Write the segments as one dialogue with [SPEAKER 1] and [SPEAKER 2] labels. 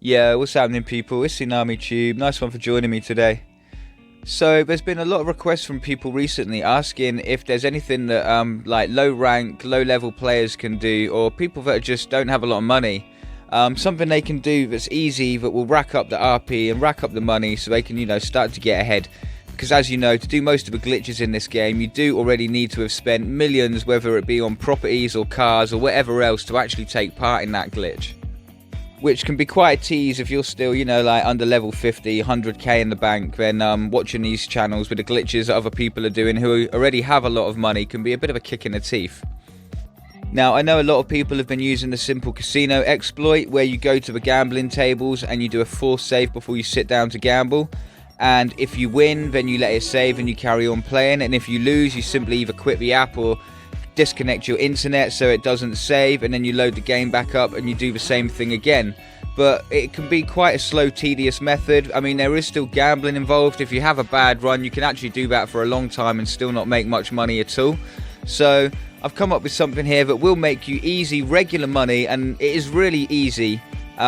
[SPEAKER 1] Yeah, what's happening, people? It's Tsunami Tube. Nice one for joining me today. So, there's been a lot of requests from people recently asking if there's anything that like low rank, low level players can do, or people that just don't have a lot of money. Something they can do that's easy, that will rack up the RP and rack up the money so they can, start to get ahead. Because as you know, to do most of the glitches in this game, you do already need to have spent millions, whether it be on properties or cars or whatever else, to actually take part in that glitch. Which can be quite a tease if you're still, like under level 50, 100k in the bank. Then watching these channels with the glitches that other people are doing who already have a lot of money can be a bit of a kick in the teeth. Now, I know a lot of people have been using the simple casino exploit, where you go to the gambling tables and you do a forced save before you sit down to gamble. And if you win, then you let it save and you carry on playing. And if you lose, you simply either quit the app or disconnect your internet so it doesn't save, and then you load the game back up and you do the same thing again. But it can be quite a slow, tedious method. I mean, there is still gambling involved. If you have a bad run, you can actually do that for a long time and still not make much money at all. So I've come up with something here that will make you easy, regular money, and it is really easy.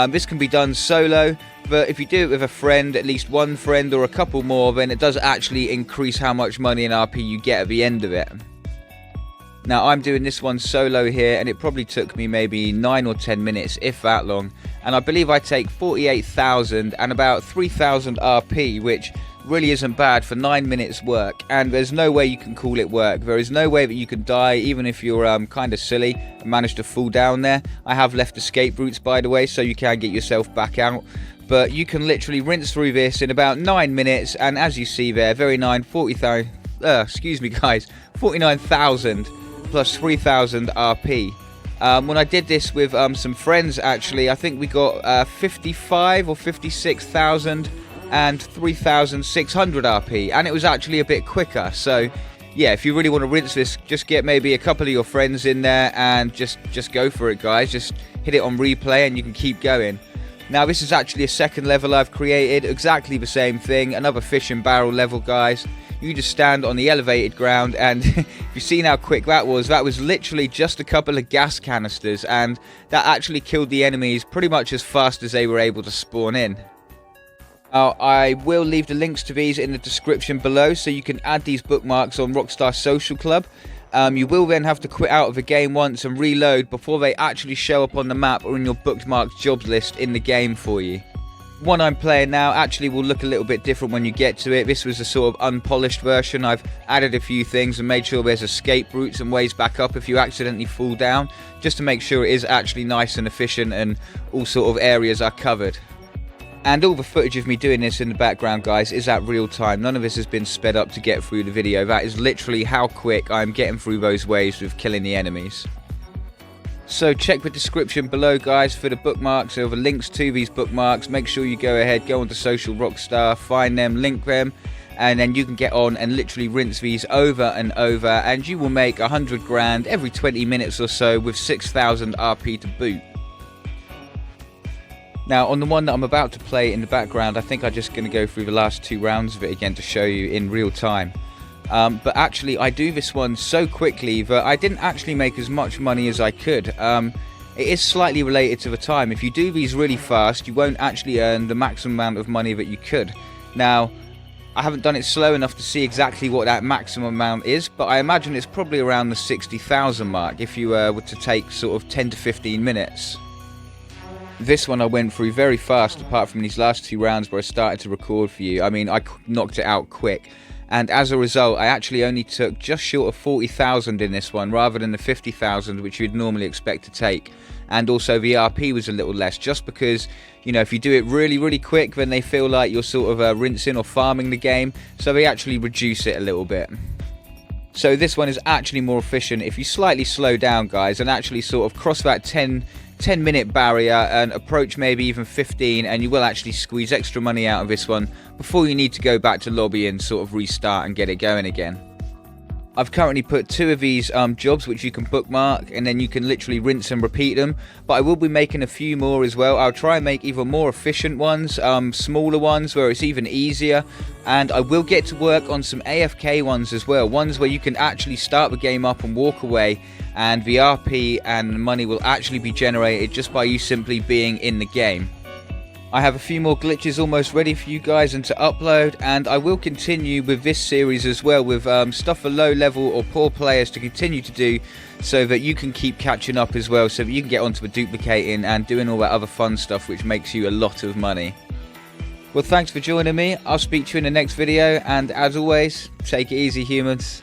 [SPEAKER 1] This can be done solo, but if you do it with a friend, at least one friend or a couple more, then it does actually increase how much money and RP you get at the end of it. Now, I'm doing this one solo here, and it probably took me maybe 9 or 10 minutes, if that long. And I believe I take 48,000 and about 3,000 RP, which really isn't bad for 9 minutes work. And there's no way you can call it work. There is no way that you can die, even if you're kind of silly and manage to fall down there. I have left escape routes, by the way, so you can get yourself back out. But you can literally rinse through this in about 9 minutes. And as you see there, very 40,000, excuse me guys, 49,000. Plus 3,000 RP. When I did this with some friends, actually, I think we got 55 or 56,000 and 3,600 RP, and it was actually a bit quicker. So yeah, if you really want to rinse this, just get maybe a couple of your friends in there and just go for it, guys. Just hit it on replay and you can keep going. Now, this is actually a second level I've created, exactly the same thing, another fish and barrel level, guys. You just stand on the elevated ground, and if you've seen how quick that was literally just a couple of gas canisters, and that actually killed the enemies pretty much as fast as they were able to spawn in. Now, I will leave the links to these in the description below, so you can add these bookmarks on Rockstar Social Club. You will then have to quit out of the game once and reload before they actually show up on the map or in your bookmarked jobs list in the game for you. One I'm playing now actually will look a little bit different when you get to it. This was a sort of unpolished version. I've added a few things and made sure there's escape routes and ways back up if you accidentally fall down, just to make sure it is actually nice and efficient and all sort of areas are covered. And all the footage of me doing this in the background, guys, is at real time. None of this has been sped up to get through the video. That is literally how quick I'm getting through those waves with killing the enemies. So check the description below, guys, for the bookmarks or the links to these bookmarks. Make sure you go ahead, go onto Social Rockstar, find them, link them, and then you can get on and literally rinse these over and over, and you will make 100 grand every 20 minutes or so with 6,000 RP to boot. Now, on the one that I'm about to play in the background, I think I'm just going to go through the last 2 rounds of it again to show you in real time. But actually, I do this one so quickly that I didn't actually make as much money as I could. It is slightly related to the time. If you do these really fast, you won't actually earn the maximum amount of money that you could. Now, I haven't done it slow enough to see exactly what that maximum amount is, but I imagine it's probably around the 60,000 mark if you were to take sort of 10 to 15 minutes. This one I went through very fast, apart from these last 2 rounds where I started to record for you. I mean, I knocked it out quick. And as a result, I actually only took just short of 40,000 in this one, rather than the 50,000 which you'd normally expect to take. And also the RP was a little less, just because, if you do it really, really quick, then they feel like you're sort of rinsing or farming the game, so they actually reduce it a little bit. So this one is actually more efficient if you slightly slow down, guys, and actually sort of cross that 10-minute barrier and approach maybe even 15, and you will actually squeeze extra money out of this one before you need to go back to lobby and sort of restart and get it going again. I've currently put 2 of these jobs which you can bookmark, and then you can literally rinse and repeat them, but I will be making a few more as well. I'll try and make even more efficient ones, smaller ones where it's even easier, and I will get to work on some AFK ones as well, ones where you can actually start the game up and walk away, and the RP and money will actually be generated just by you simply being in the game. I have a few more glitches almost ready for you guys and to upload, and I will continue with this series as well with stuff for low level or poor players to continue to do, so that you can keep catching up as well, so that you can get onto the duplicating and doing all that other fun stuff which makes you a lot of money. Well, thanks for joining me. I'll speak to you in the next video, and as always, take it easy, humans.